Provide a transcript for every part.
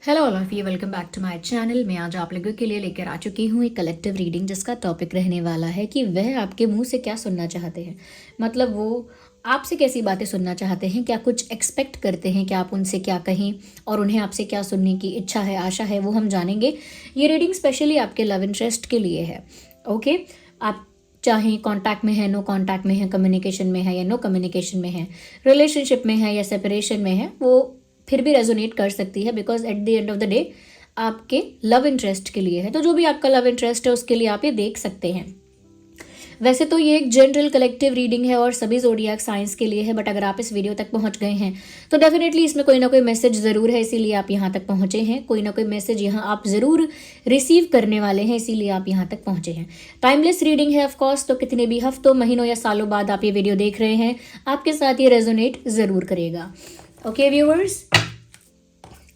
Hello all of you, welcome back to my channel. मैं आज आप लोगों के लिए लेकर आ चुकी हूँ एक कलेक्टिव रीडिंग जिसका टॉपिक रहने वाला है कि वह आपके मुंह से क्या सुनना चाहते हैं। मतलब वो आपसे कैसी बातें सुनना चाहते हैं, क्या कुछ एक्सपेक्ट करते हैं कि आप उनसे क्या कहें और उन्हें आपसे क्या सुनने की इच्छा है, आशा है, वो हम जानेंगे। ये रीडिंग स्पेशली आपके लव इंटरेस्ट के लिए है। ओके, आप चाहे कांटेक्ट में है, नो कांटेक्ट में है, कम्युनिकेशन में है या नो कम्युनिकेशन में है, रिलेशनशिप में है या सेपरेशन में है, वो फिर भी रेजोनेट कर सकती है because at the end of the day आपके लव इंटरेस्ट के लिए है। तो जो भी आपका लव इंटरेस्ट है उसके लिए आप ये देख सकते हैं। वैसे तो ये एक जनरल कलेक्टिव रीडिंग है और सभी ज़ोडिएक साइंस के लिए है, बट अगर आप इस वीडियो तक पहुंच गए हैं तो डेफिनेटली इसमें कोई ना कोई मैसेज ज़रूर है, इसीलिए आप यहाँ तक पहुंचे हैं। कोई ना कोई मैसेज यहाँ आप ज़रूर रिसीव करने वाले हैं, इसीलिए आप यहाँ तक पहुंचे हैं। टाइमलेस रीडिंग है ऑफकोर्स, तो कितने भी हफ्तों, महीनों या सालों बाद आप ये वीडियो देख रहे हैं, आपके साथ ये रेजोनेट ज़रूर करेगा। Okay viewers,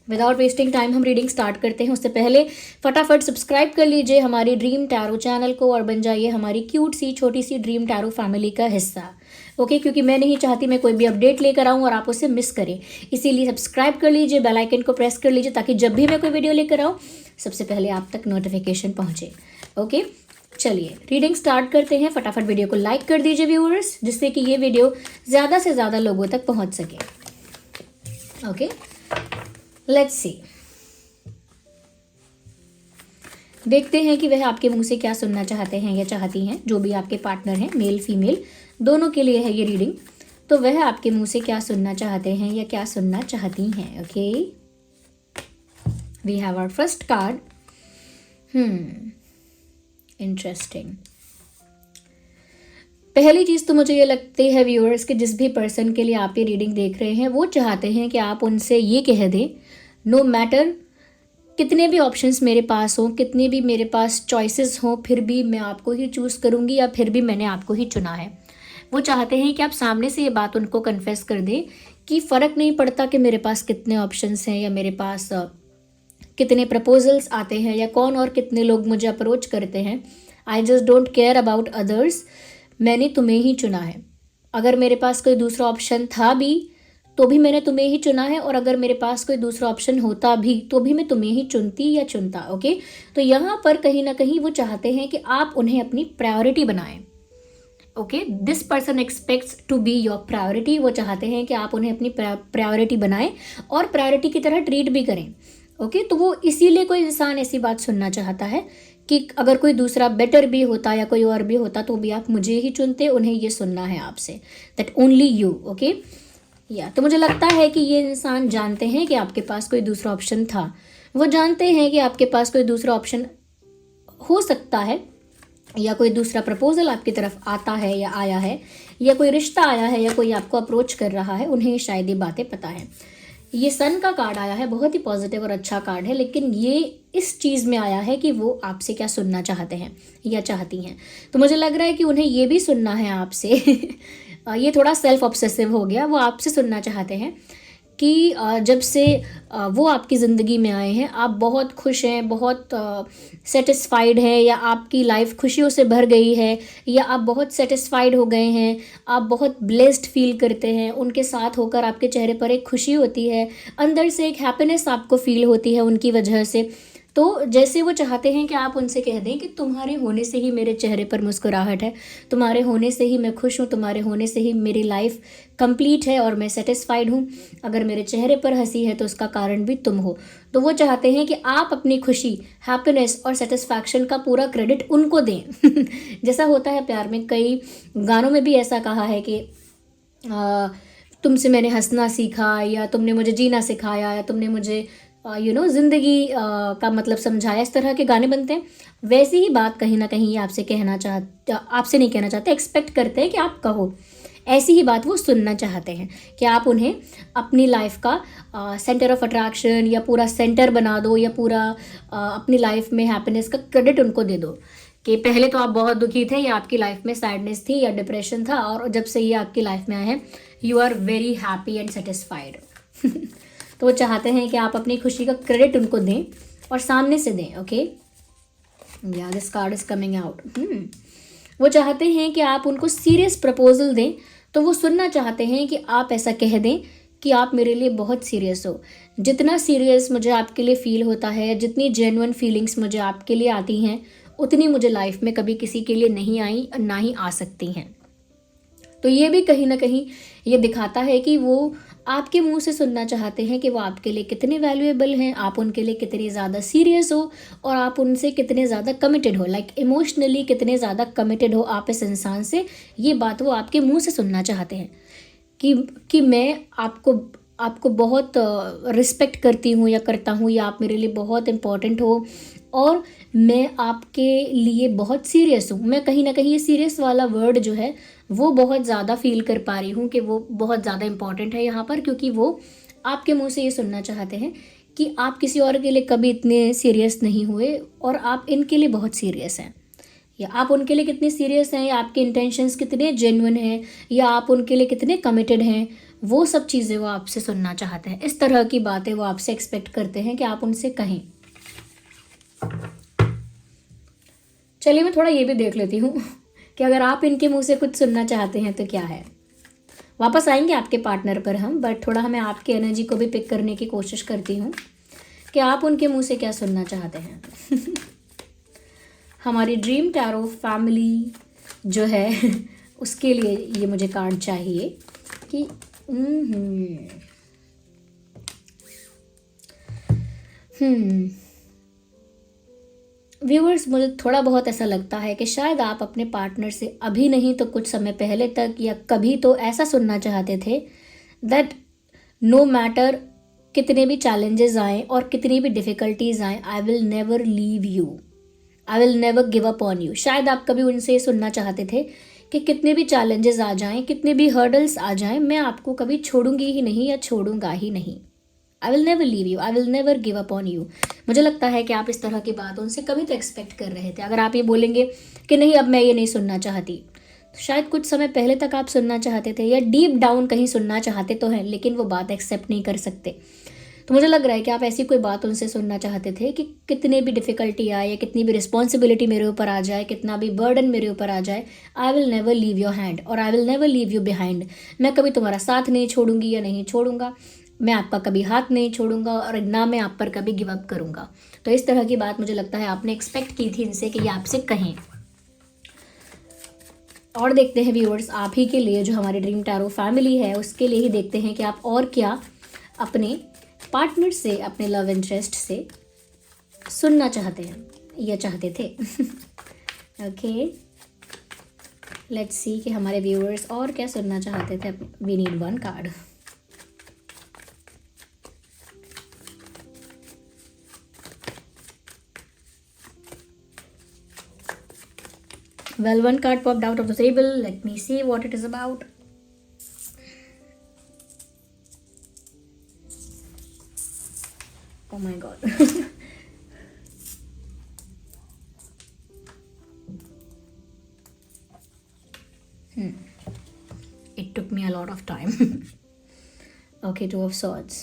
without wasting time हम रीडिंग स्टार्ट करते हैं। उससे पहले फटाफट सब्सक्राइब कर लीजिए हमारी ड्रीम टैरो चैनल को और बन जाइए हमारी क्यूट सी छोटी सी ड्रीम टैरो फैमिली का हिस्सा। ओके, क्योंकि मैं नहीं चाहती मैं कोई भी अपडेट लेकर आऊँ और आप उसे मिस करें, इसीलिए सब्सक्राइब कर लीजिए, बेल आइकन को प्रेस कर लीजिए ताकि जब भी मैं कोई वीडियो लेकर आऊँ सबसे पहले आप तक नोटिफिकेशन पहुँचे। ओके, चलिए रीडिंग स्टार्ट करते हैं। फटाफट वीडियो को लाइक कर दीजिए व्यूअर्स, जिससे कि ये वीडियो ज़्यादा से ज़्यादा लोगों तक पहुँच सके। ओके, लेट्स सी, देखते हैं कि वह आपके मुंह से क्या सुनना चाहते हैं या चाहती हैं। जो भी आपके पार्टनर हैं, मेल फीमेल दोनों के लिए है ये रीडिंग। तो वह आपके मुंह से क्या सुनना चाहते हैं या क्या सुनना चाहती हैं। Okay, we have our first card. Interesting. पहली चीज़ तो मुझे ये लगती है व्यूअर्स कि जिस भी पर्सन के लिए आप ये रीडिंग देख रहे हैं वो चाहते हैं कि आप उनसे ये कह दें, नो मैटर कितने भी ऑप्शंस मेरे पास हों, कितने भी मेरे पास चॉइसेस हों, फिर भी मैं आपको ही चूज़ करूँगी या फिर भी मैंने आपको ही चुना है। वो चाहते हैं कि आप सामने से ये बात उनको कन्फेस कर दें कि फ़र्क नहीं पड़ता कि मेरे पास कितने ऑप्शंस हैं या मेरे पास कितने प्रपोजल्स आते हैं या कौन और कितने लोग मुझे अप्रोच करते हैं। I just don't care about others, मैंने तुम्हें ही चुना है। अगर मेरे पास कोई दूसरा ऑप्शन था भी तो भी मैंने तुम्हें ही चुना है, और अगर मेरे पास कोई दूसरा ऑप्शन होता भी तो भी मैं तुम्हें ही चुनती या चुनता। ओके, तो यहाँ पर कहीं ना कहीं वो चाहते हैं कि आप उन्हें अपनी प्रायोरिटी बनाएं। Okay, this person expects to be your priority. वो चाहते हैं कि आप उन्हें अपनी प्रायोरिटी बनाएं और प्रायोरिटी की तरह ट्रीट भी करें। ओके, तो वो इसीलिए कोई इंसान ऐसी बात सुनना चाहता है कि अगर कोई दूसरा बेटर भी होता या कोई और भी होता तो भी आप मुझे ही चुनते। उन्हें ये सुनना है आपसे, दैट ओनली यू। ओके, या तो मुझे लगता है कि ये इंसान जानते हैं कि आपके पास कोई दूसरा ऑप्शन था। वो जानते हैं कि आपके पास कोई दूसरा ऑप्शन हो सकता है, या कोई दूसरा प्रपोजल आपकी तरफ आता है या आया है, या कोई रिश्ता आया है, या कोई आपको अप्रोच कर रहा है। उन्हें शायद ये बातें पता है। ये सन का कार्ड आया है, बहुत ही पॉजिटिव और अच्छा कार्ड है, लेकिन ये इस चीज़ में आया है कि वो आपसे क्या सुनना चाहते हैं या चाहती हैं। तो मुझे लग रहा है कि उन्हें ये भी सुनना है आपसे ये थोड़ा सेल्फ ऑब्सेसिव हो गया। वो आपसे सुनना चाहते हैं कि जब से वो आपकी ज़िंदगी में आए हैं आप बहुत खुश हैं, बहुत सेटिस्फाइड हैं, या आपकी लाइफ खुशियों से भर गई है, या आप बहुत सेटिस्फाइड हो गए हैं, आप बहुत ब्लेस्ड फील करते हैं। उनके साथ होकर आपके चेहरे पर एक खुशी होती है, अंदर से एक हैप्पीनेस आपको फील होती है उनकी वजह से। तो जैसे वो चाहते हैं कि आप उनसे कह दें कि तुम्हारे होने से ही मेरे चेहरे पर मुस्कुराहट है, तुम्हारे होने से ही मैं खुश हूँ, तुम्हारे होने से ही मेरी लाइफ कंप्लीट है और मैं सेटिस्फाइड हूँ। अगर मेरे चेहरे पर हंसी है तो उसका कारण भी तुम हो। तो वो चाहते हैं कि आप अपनी खुशी, हैप्पीनेस और सेटिस्फैक्शन का पूरा क्रेडिट उनको दें जैसा होता है प्यार में, कई गानों में भी ऐसा कहा है कि तुमसे मैंने हंसना सीखा, या तुमने मुझे जीना सिखाया, या तुमने मुझे ज़िंदगी का मतलब समझाया। इस तरह के गाने बनते हैं। वैसी ही बात कहीं ना कहीं आपसे आपसे नहीं कहना चाहते, एक्सपेक्ट करते हैं कि आप कहो। ऐसी ही बात वो सुनना चाहते हैं कि आप उन्हें अपनी लाइफ का सेंटर ऑफ अट्रैक्शन या पूरा सेंटर बना दो, या पूरा अपनी लाइफ में हैप्पीनेस का क्रेडिट उनको दे दो कि पहले तो आप बहुत दुखी थे, या आपकी लाइफ में सैडनेस थी या डिप्रेशन था, और जब से ये आपकी लाइफ में आए हैं you are very happy and satisfied तो वो चाहते हैं कि आप अपनी खुशी का क्रेडिट उनको दें और सामने से दें। ओके, या this card is coming out. वो चाहते हैं कि आप उनको सीरियस प्रपोजल दें, तो वो सुनना चाहते हैं कि आप ऐसा कह दें कि आप मेरे लिए बहुत सीरियस हो। जितना सीरियस मुझे आपके लिए फ़ील होता है, जितनी जेन्युइन फीलिंग्स मुझे आपके लिए आती हैं, उतनी मुझे लाइफ में कभी किसी के लिए नहीं आई और ना ही आ सकती हैं। तो ये भी कहीं ना कहीं ये दिखाता है कि वो आपके मुंह से सुनना चाहते हैं कि वो आपके लिए कितने वैल्यूएबल हैं, आप उनके लिए कितने ज़्यादा सीरियस हो और आप उनसे कितने ज़्यादा कमिटेड हो, लाइक इमोशनली कितने ज़्यादा कमिटेड हो आप इस इंसान से। ये बात वो आपके मुंह से सुनना चाहते हैं कि मैं आपको आपको बहुत रिस्पेक्ट करती हूँ या करता हूँ, या आप मेरे लिए बहुत इम्पोर्टेंट हो और मैं आपके लिए बहुत सीरियस हूँ। मैं कहीं ना कहीं ये सीरियस वाला वर्ड जो है वो बहुत ज़्यादा फील कर पा रही हूँ कि वो बहुत ज़्यादा इम्पॉर्टेंट है यहाँ पर, क्योंकि वो आपके मुंह से ये सुनना चाहते हैं कि आप किसी और के लिए कभी इतने सीरियस नहीं हुए और आप इनके लिए बहुत सीरियस हैं, या आप उनके लिए कितने सीरियस हैं, या आपके इंटेंशंस कितने जेन्युइन हैं, या आप उनके लिए कितने कमिटेड हैं। वो सब चीज़ें वो आपसे सुनना चाहते हैं। इस तरह की बातें वो आपसे एक्सपेक्ट करते हैं कि आप उनसे कहें। चलिए मैं थोड़ा ये भी देख लेती हूँ कि अगर आप इनके मुंह से कुछ सुनना चाहते हैं तो क्या है। वापस आएंगे आपके पार्टनर पर हम, बट थोड़ा हमें आपकी एनर्जी को भी पिक करने की कोशिश करती हूँ कि आप उनके मुंह से क्या सुनना चाहते हैं। हमारी ड्रीम टैरो फैमिली जो है उसके लिए ये मुझे कार्ड चाहिए कि व्यूअर्स, मुझे थोड़ा बहुत ऐसा लगता है कि शायद आप अपने पार्टनर से अभी नहीं तो कुछ समय पहले तक या कभी तो ऐसा सुनना चाहते थे दैट नो मैटर कितने भी चैलेंजेस आए और कितनी भी डिफ़िकल्टीज आए, आई will never leave you, I will never give up on you. शायद आप कभी उनसे सुनना चाहते थे कि कितने भी चैलेंजेस आ जाएं, कितने भी हर्डल्स आ जाएं, मैं आपको कभी छोड़ूंगी ही नहीं या छोड़ूंगा ही नहीं। आई will never leave you, I will never give up on you. मुझे लगता है कि आप इस तरह की बात उनसे कभी तो एक्सपेक्ट कर रहे थे। अगर आप ये बोलेंगे कि नहीं अब मैं ये नहीं सुनना चाहती, तो शायद कुछ समय पहले तक आप सुनना चाहते थे, या डीप डाउन कहीं सुनना चाहते तो हैं, लेकिन वो बात एक्सेप्ट नहीं कर सकते। तो मुझे लग रहा है कि आप ऐसी कोई बात उनसे सुनना चाहते थे कि कितने भी डिफ़िकल्टी आए या कितनी भी रिस्पॉन्सिबिलिटी मेरे ऊपर आ जाए, कितना भी बर्डन मेरे ऊपर आ जाए, I will never leave your hand और I will never leave you behind. मैं कभी तुम्हारा साथ नहीं छोड़ूंगी या नहीं छोड़ूंगा, मैं आपका कभी हाथ नहीं छोड़ूंगा और ना मैं आप पर कभी गिव अप करूंगा। तो इस तरह की बात मुझे लगता है आपने एक्सपेक्ट की थी इनसे कि ये आपसे कहें। और देखते हैं व्यूअर्स, आप ही के लिए जो हमारी ड्रीम टैरो फैमिली है उसके लिए ही देखते हैं कि आप और क्या अपने पार्टनर से, अपने लव इंटरेस्ट से सुनना चाहते हैं या चाहते थे। ओके, लेट्स सी कि हमारे व्यूअर्स और क्या सुनना चाहते थे। We need one card. Well, one card popped out of the table. Let me see what it is about. Oh my god. It took me a lot of time. Okay, Two of Swords.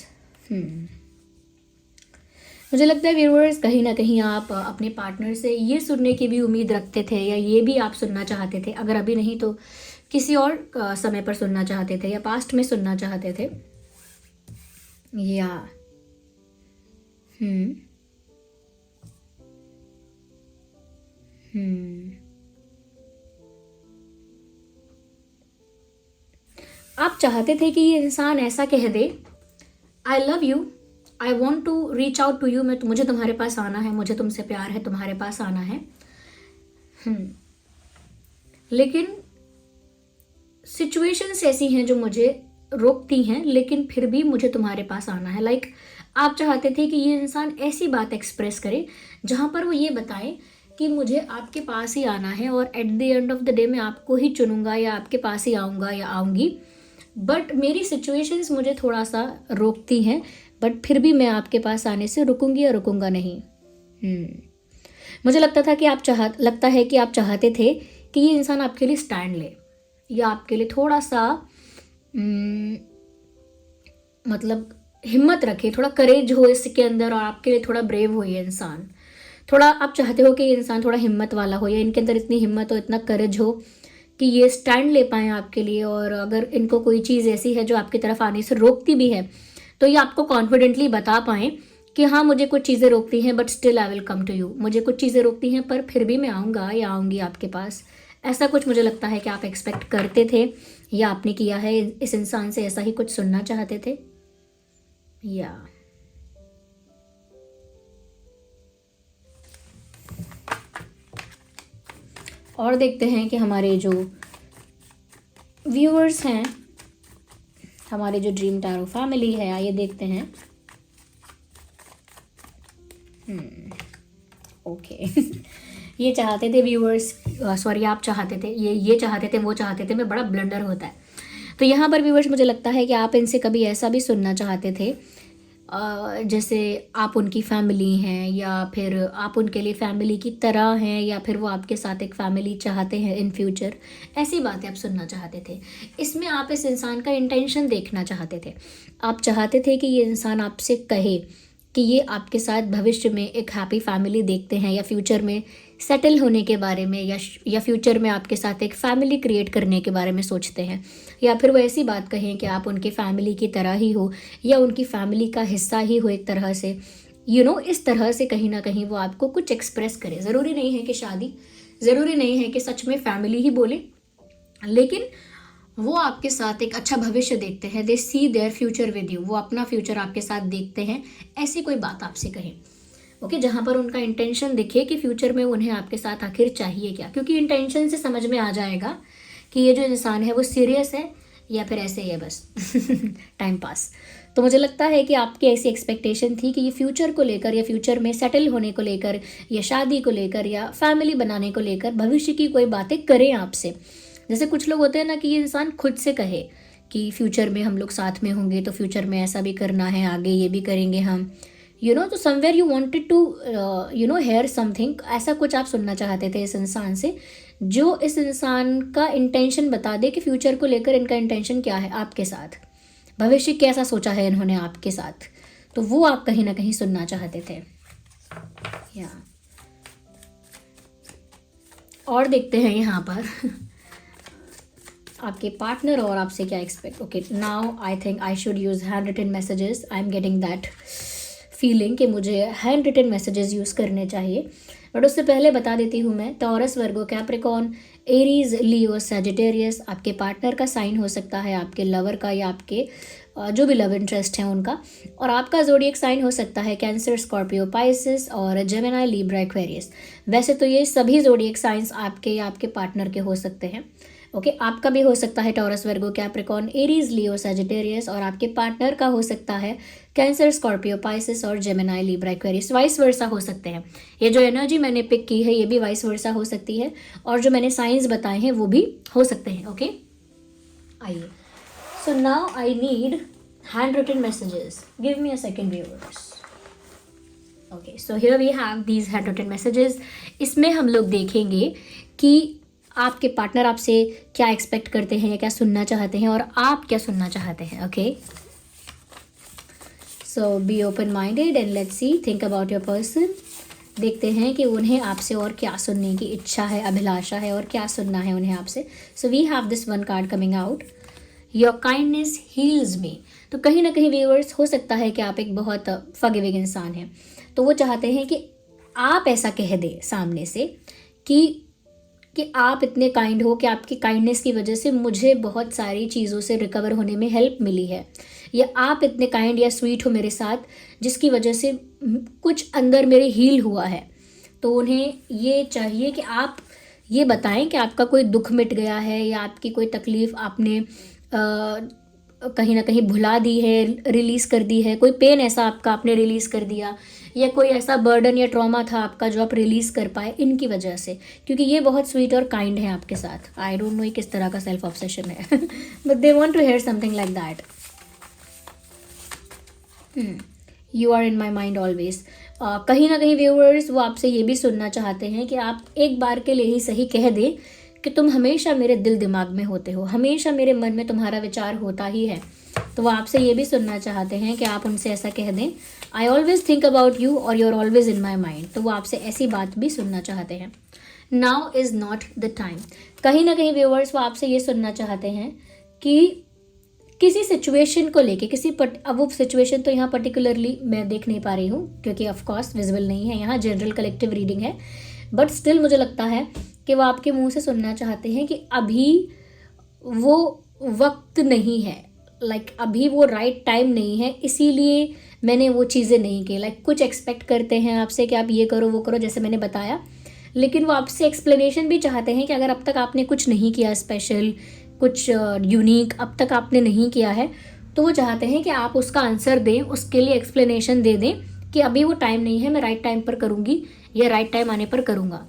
मुझे लगता है viewers कहीं ना कहीं आप अपने partner से ये सुनने की भी उम्मीद रखते थे, या ये भी आप सुनना चाहते थे, अगर अभी नहीं तो किसी और समय पर सुनना चाहते थे या पास्ट में सुनना चाहते थे। या आप चाहते थे कि ये इंसान ऐसा कह दे, I love you, I want to reach out to you, मुझे तुम्हारे पास आना है, मुझे तुमसे प्यार है, तुम्हारे पास आना है। लेकिन सिचुएशंस ऐसी हैं जो मुझे रोकती हैं, लेकिन फिर भी मुझे तुम्हारे पास आना है। लाइक आप चाहते थे कि ये इंसान ऐसी बात एक्सप्रेस करे जहाँ पर वो ये बताए कि मुझे आपके पास ही आना है और at the end of the day मैं आपको ही चुनूंगा या आपके पास ही आऊँगा या आऊँगी, बट मेरी सिचुएशंस मुझे थोड़ा सा रोकती हैं, बट फिर भी मैं आपके पास आने से रुकूंगी या रुकूंगा नहीं। मुझे लगता है कि आप चाहते थे कि ये इंसान आपके लिए स्टैंड ले, या आपके लिए थोड़ा सा मतलब हिम्मत रखे, थोड़ा करेज हो इसके अंदर, और आपके लिए थोड़ा ब्रेव हो ये इंसान। थोड़ा आप चाहते हो कि ये इंसान थोड़ा हिम्मत वाला हो, या इनके अंदर इतनी हिम्मत हो, इतना करेज हो कि ये स्टैंड ले पाएँ आपके लिए, और अगर इनको कोई चीज़ ऐसी है जो आपकी तरफ आने से रोकती भी है तो ये आपको कॉन्फिडेंटली बता पाएँ कि हाँ मुझे कुछ चीज़ें रोकती हैं but still I will come to you, मुझे कुछ चीज़ें रोकती हैं पर फिर भी मैं आऊँगा या आऊँगी आपके पास। ऐसा कुछ मुझे लगता है कि आप एक्सपेक्ट करते थे या आपने किया है, इस इंसान से ऐसा ही कुछ सुनना चाहते थे। या और देखते हैं कि हमारे जो व्यूअर्स हैं, हमारे जो ड्रीम टैरो फैमिली है, आइए देखते हैं। ओके ये चाहते थे व्यूअर्स, सॉरी आप चाहते थे, ये चाहते थे, वो चाहते थे, मैं बड़ा ब्लंडर होता है। तो यहाँ पर व्यूअर्स मुझे लगता है कि आप इनसे कभी ऐसा भी सुनना चाहते थे जैसे आप उनकी फैमिली हैं या फिर आप उनके लिए फैमिली की तरह हैं, या फिर वो आपके साथ एक फैमिली चाहते हैं इन फ्यूचर, ऐसी बातें आप सुनना चाहते थे। इसमें आप इस इंसान का इंटेंशन देखना चाहते थे। आप चाहते थे कि ये इंसान आपसे कहे कि ये आपके साथ भविष्य में एक हैप्पी फैमिली देखते हैं, या फ्यूचर में सेटल होने के बारे में, या फ्यूचर में आपके साथ एक फैमिली क्रिएट करने के बारे में सोचते हैं, या फिर वो ऐसी बात कहें कि आप उनके फैमिली की तरह ही हो या उनकी फैमिली का हिस्सा ही हो एक तरह से, इस तरह से कहीं ना कहीं वो आपको कुछ एक्सप्रेस करे। ज़रूरी नहीं है कि शादी, ज़रूरी नहीं है कि सच में फैमिली ही बोले, लेकिन वो आपके साथ एक अच्छा भविष्य देखते हैं। दे सी देयर फ्यूचर विद यू, वो अपना फ्यूचर आपके साथ देखते हैं। ऐसी कोई बात आपसे कहें, ओके, जहाँ पर उनका इंटेंशन दिखे कि फ्यूचर में उन्हें आपके साथ आखिर चाहिए क्या, क्योंकि इंटेंशन से समझ में आ जाएगा कि ये जो इंसान है वो सीरियस है या फिर ऐसे ही है बस टाइम पास। तो मुझे लगता है कि आपकी ऐसी एक्सपेक्टेशन थी कि ये फ्यूचर को लेकर, या फ्यूचर में सेटल होने को लेकर, या शादी को लेकर, या फैमिली बनाने को लेकर भविष्य की कोई बातें करें आपसे। जैसे कुछ लोग होते हैं ना कि ये इंसान खुद से कहे कि फ्यूचर में हम लोग साथ में होंगे, तो फ्यूचर में ऐसा भी करना है, आगे ये भी करेंगे हम, तो somewhere you wanted to hear something, ऐसा कुछ आप सुनना चाहते थे इस इंसान से, जो इस इंसान का इंटेंशन बता दे कि फ्यूचर को लेकर इनका इंटेंशन क्या है आपके साथ, भविष्य कैसा सोचा है इन्होंने आपके साथ। तो वो आप कहीं ना कहीं सुनना चाहते थे। या और देखते हैं यहाँ पर आपके पार्टनर और आपसे क्या expect. Okay, now I think I should use handwritten messages. I am getting that feeling कि मुझे हैंड रिटन मैसेजेस यूज़ करने चाहिए, बट उससे पहले बता देती हूँ मैं, टॉरस, वर्गो, कैप्रिकॉर्न, एरीज, लियो, सैजिटेरियस आपके पार्टनर का साइन हो सकता है, आपके लवर का या आपके जो भी लव इंटरेस्ट हैं उनका। और आपका ज़ोडिएक साइन हो सकता है कैंसर, स्कॉर्पियो, पाइसिस और जेमिनी, लिब्रा, एक्वेरियस। वैसे तो ये सभी ज़ोडिएक साइंस आपके या आपके पार्टनर के हो सकते हैं। ओके, आपका भी हो सकता है टॉरस, वर्गो, कैप्रिकॉर्न, एरीज, लियो, सैजिटेरियस, और आपके पार्टनर का हो सकता है कैंसर, स्कॉर्पियो, पाइसिस और Gemini, Libra, Aquarius. Vice versa हो सकते हैं। ये जो एनर्जी मैंने पिक की है ये भी वाइस वर्सा हो सकती है, और जो मैंने साइंस बताए हैं वो भी हो सकते हैं। ओके, आइए, so now I need handwritten messages, give me a second viewers. Okay, so here we have these handwritten messages. इसमें हम लोग देखेंगे कि आपके पार्टनर आपसे क्या एक्सपेक्ट करते हैं, क्या सुनना चाहते हैं, और आप क्या सुनना चाहते हैं। Okay, so be open minded and let's see, think about your person. देखते हैं कि उन्हें आपसे और क्या सुनने की इच्छा है, अभिलाषा है, और क्या सुनना है उन्हें आपसे। So we have this one card coming out, your kindness heals me. तो कहीं ना कहीं व्यूअर्स, हो सकता है कि आप एक बहुत फॉरगिविंग इंसान हैं, तो वो चाहते हैं कि आप ऐसा कह दें सामने से कि आप इतने काइंड हो कि आपकी काइंडनेस की वजह से मुझे बहुत सारी चीज़ों से रिकवर होने में हेल्प मिली है, या आप इतने काइंड या स्वीट हो मेरे साथ जिसकी वजह से कुछ अंदर मेरे हील हुआ है। तो उन्हें ये चाहिए कि आप ये बताएं कि आपका कोई दुख मिट गया है, या आपकी कोई तकलीफ़ आपने कहीं ना कहीं भुला दी है, रिलीज़ कर दी है, कोई पेन ऐसा आपका आपने रिलीज़ कर दिया, या कोई ऐसा बर्डन या ट्रॉमा था आपका जो आप रिलीज़ कर पाए इनकी वजह से, क्योंकि ये बहुत स्वीट और काइंड है आपके साथ। आई डोंट नो ये किस तरह का सेल्फ ऑब्सेशन है but they want to hear something like that. You are in my mind always. कहीं ना कहीं व्यूअर्स, वो आपसे ये भी सुनना चाहते हैं कि आप एक बार के लिए ही सही कह दें कि तुम हमेशा मेरे दिल दिमाग में होते हो, हमेशा मेरे मन में तुम्हारा विचार होता ही है। तो वो आपसे ये भी सुनना चाहते हैं कि आप उनसे ऐसा कह दें, I always think about you और you are always in my mind. तो वो आपसे ऐसी बात भी सुनना चाहते हैं। Now is not the time. कहीं ना कहीं व्यूअर्स वो आपसे ये सुनना चाहते हैं कि किसी सिचुएशन को लेके अब वो सिचुएशन तो यहाँ पर्टिकुलरली मैं देख नहीं पा रही हूँ क्योंकि ऑफ कोर्स विजिबल नहीं है, यहाँ जनरल कलेक्टिव रीडिंग है, बट स्टिल मुझे लगता है कि वो आपके मुंह से सुनना चाहते हैं कि अभी वो वक्त नहीं है, अभी वो राइट टाइम नहीं है, इसीलिए मैंने वो चीज़ें नहीं की। कुछ एक्सपेक्ट करते हैं आपसे कि आप ये करो वो करो जैसे मैंने बताया, लेकिन वो आपसे एक्सप्लेनेशन भी चाहते हैं कि अगर अब तक आपने कुछ नहीं किया स्पेशल, कुछ यूनिक अब तक आपने नहीं किया है, तो वो चाहते हैं कि आप उसका आंसर दें, उसके लिए एक्सप्लेनेशन दे दें कि अभी वो टाइम नहीं है, मैं राइट टाइम पर करूँगी या राइट टाइम आने पर करूँगा।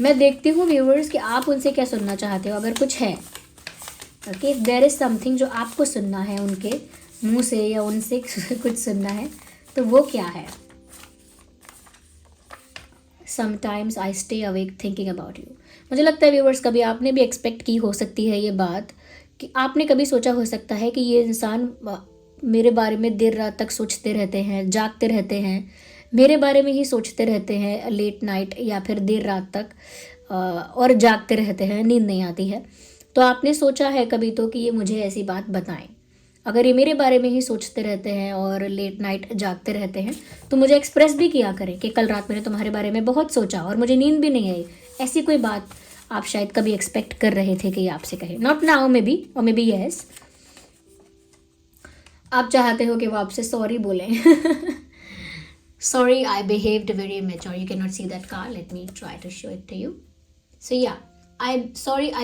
मैं देखती हूँ व्यूअर्स कि आप उनसे क्या सुनना चाहते हो, अगर कुछ है ओके, देयर इज़ समथिंग जो आपको सुनना है उनके मुंह से या उनसे कुछ सुनना है, तो वो क्या है। Sometimes I stay awake thinking about you. मुझे लगता है व्यूअर्स कभी आपने भी एक्सपेक्ट की हो सकती है ये बात कि आपने कभी सोचा हो सकता है कि ये इंसान मेरे बारे में देर रात तक सोचते रहते हैं, जागते रहते हैं, मेरे बारे में ही सोचते रहते हैं लेट नाइट या फिर देर रात तक और जागते रहते हैं, नींद नहीं आती है। तो आपने सोचा है कभी तो कि ये मुझे ऐसी बात बताएं। अगर ये मेरे बारे में ही सोचते रहते हैं और लेट नाइट जागते रहते हैं तो मुझे एक्सप्रेस भी किया करें कि कल रात मैंने तुम्हारे बारे में बहुत सोचा और मुझे नींद भी नहीं आई। ऐसी कोई बात आप शायद कभी एक्सपेक्ट कर रहे थे कि ये आपसे कहे। नॉट नाउ मे बी, और मे बी येस आप चाहते हो कि वो आपसे सॉरी बोलें। Sorry I behaved very mature, you can not see that card, let me try to show it to you. So yeah I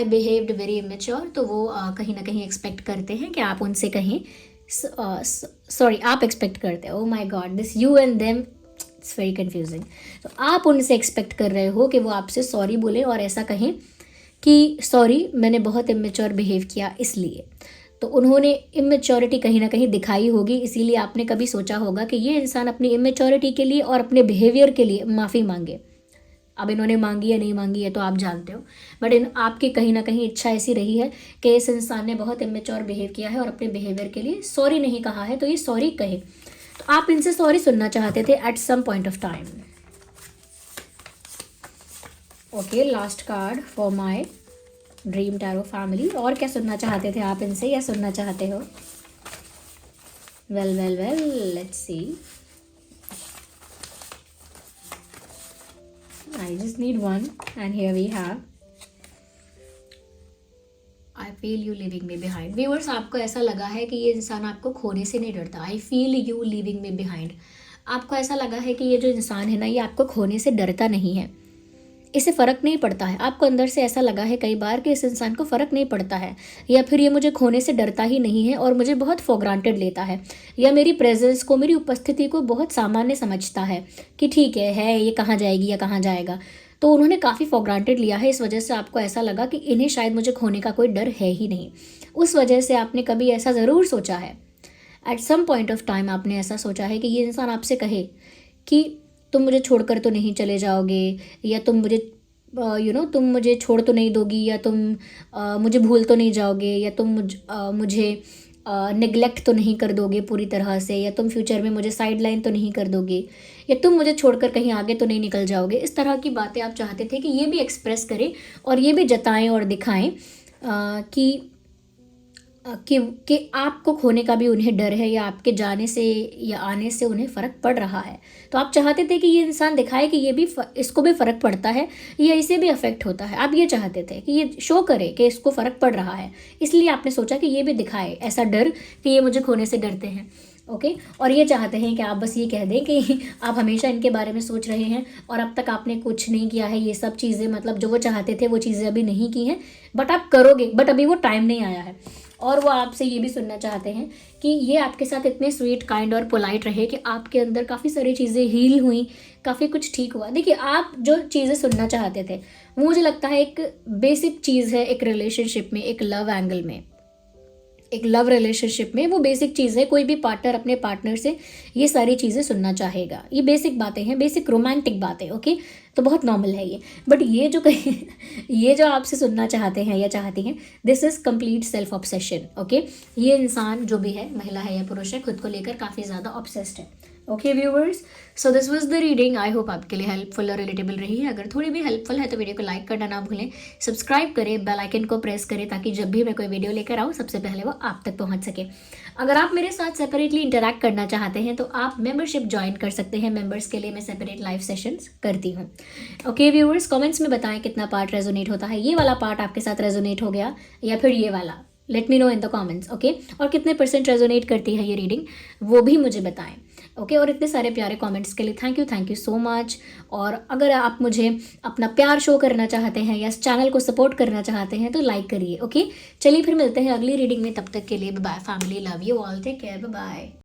behaved very immature. तो वो कहीं ना कहीं एक्सपेक्ट करते हैं कि आप उनसे कहें सॉरी, आप एक्सपेक्ट करते हो, oh my god this you and them it's very confusing. तो आप उनसे एक्सपेक्ट कर रहे हो कि वो आपसे सॉरी बोले और ऐसा कहें कि सॉरी मैंने बहुत इमेच्योर बिहेव किया इसलिए। तो उन्होंने इमेच्योरिटी कहीं ना कहीं दिखाई होगी, इसीलिए आपने कभी सोचा होगा कि ये इंसान अपनी इमेच्योरिटी के लिए और अपने बिहेवियर के लिए माफ़ी मांगे। अब इन्होंने मांगी या नहीं मांगी है तो आप जानते हो, बट आपकी कहीं ना कहीं इच्छा ऐसी रही है कि इस इंसान ने बहुत इमेच्योर बिहेव किया है और अपने बिहेवियर के लिए सॉरी नहीं कहा है, तो ये सॉरी कहे। तो आप इनसे सॉरी सुनना चाहते थे at some point of time. Okay, last card for my dream tarot family. और क्या सुनना चाहते थे आप इनसे या सुनना चाहते हो? Well well well, let's see. I just need one and here we have I feel you leaving me behind। Viewers, आपको ऐसा लगा है कि ये इंसान आपको खोने से नहीं डरता। I feel you leaving me behind। आपको ऐसा लगा है कि ये जो इंसान है ना, ये आपको खोने से डरता नहीं है, इसे फ़र्क नहीं पड़ता है। आपको अंदर से ऐसा लगा है कई बार कि इस इंसान को फ़र्क नहीं पड़ता है, या फिर ये मुझे खोने से डरता ही नहीं है और मुझे बहुत फॉर ग्रांटेड लेता है, या मेरी प्रेजेंस को, मेरी उपस्थिति को बहुत सामान्य समझता है कि ठीक है ये कहाँ जाएगी या कहाँ जाएगा। तो उन्होंने काफ़ी फॉर ग्रांटेड लिया है, इस वजह से आपको ऐसा लगा कि इन्हें शायद मुझे खोने का कोई डर है ही नहीं। उस वजह से आपने कभी ऐसा ज़रूर सोचा है, at some point of time आपने ऐसा सोचा है कि ये इंसान आपसे कहे कि तुम मुझे छोड़कर तो नहीं चले जाओगे, या तुम मुझे तुम मुझे छोड़ तो नहीं दोगी, या तुम मुझे भूल तो नहीं जाओगे, या तुम मुझे नेग्लेक्ट तो नहीं कर दोगे पूरी तरह से, या तुम फ्यूचर में मुझे साइड लाइन तो नहीं कर दोगे, या तुम मुझे छोड़कर कहीं आगे तो नहीं निकल जाओगे। इस तरह की बातें आप चाहते थे कि ये भी एक्सप्रेस करें और ये भी जताएं और दिखाएं कि आपको खोने का भी उन्हें डर है, या आपके जाने से या आने से उन्हें फ़र्क पड़ रहा है। तो आप चाहते थे कि ये इंसान दिखाए कि ये भी इसको भी फ़र्क पड़ता है या इसे भी अफेक्ट होता है। आप ये चाहते थे कि ये शो करे कि इसको फ़र्क पड़ रहा है, इसलिए आपने सोचा कि ये भी दिखाए ऐसा डर कि ये मुझे खोने से डरते हैं। ओके, और ये चाहते हैं कि आप बस ये कह दें कि आप हमेशा इनके बारे में सोच रहे हैं और अब तक आपने कुछ नहीं किया है। ये सब चीज़ें, मतलब जो वो चाहते थे वो चीज़ें अभी नहीं की हैं, बट आप करोगे, बट अभी वो टाइम नहीं आया है। और वो आपसे ये भी सुनना चाहते हैं कि ये आपके साथ इतने स्वीट, काइंड और पोलाइट रहे कि आपके अंदर काफ़ी सारी चीज़ें हील हुई, काफ़ी कुछ ठीक हुआ। देखिए, आप जो चीज़ें सुनना चाहते थे वो मुझे लगता है एक बेसिक चीज़ है एक रिलेशनशिप में, एक लव एंगल में, एक लव रिलेशनशिप में वो बेसिक चीज़ है। कोई भी पार्टनर अपने पार्टनर से ये सारी चीज़ें सुनना चाहेगा। ये बेसिक बातें हैं, बेसिक रोमांटिक बातें। ओके, तो बहुत नॉर्मल है ये। बट ये जो आपसे सुनना चाहते हैं या चाहती हैं, this is complete self obsession. Okay, ये इंसान जो भी है, महिला है या पुरुष है, खुद को लेकर काफ़ी ज़्यादा ऑब्सेस्ड है। Okay viewers, so this was the reading. I hope आपके लिए हेल्पफुल और रिलेटेबल रही है। अगर थोड़ी भी हेल्पफुल है तो वीडियो को लाइक करना ना भूलें, सब्सक्राइब करें, बेल आइकन को प्रेस करें ताकि जब भी मैं कोई वीडियो लेकर आऊँ सबसे पहले वो आप तक पहुँच सके। अगर आप मेरे साथ सेपरेटली इंटरैक्ट करना चाहते हैं तो आप मेंबरशिप ज्वाइन कर सकते हैं। मेंबर्स के लिए मैं सेपरेट लाइव सेशंस करती हूँ। ओके व्यूवर्स, कमेंट्स में बताएं कितना पार्ट रेजोनेट होता है। ये वाला पार्ट आपके साथ रेजोनेट हो गया या फिर ये वाला, let me know in the comments. Okay, और कितने % रेजोनेट करती है ये रीडिंग वो भी मुझे बताएं। ओके, और इतने सारे प्यारे कमेंट्स के लिए थैंक यू सो मच। और अगर आप मुझे अपना प्यार शो करना चाहते हैं या इस चैनल को सपोर्ट करना चाहते हैं तो लाइक करिए। ओके, चलिए फिर मिलते हैं अगली रीडिंग में। तब तक के लिए bye bye family, love you all, take care, bye bye.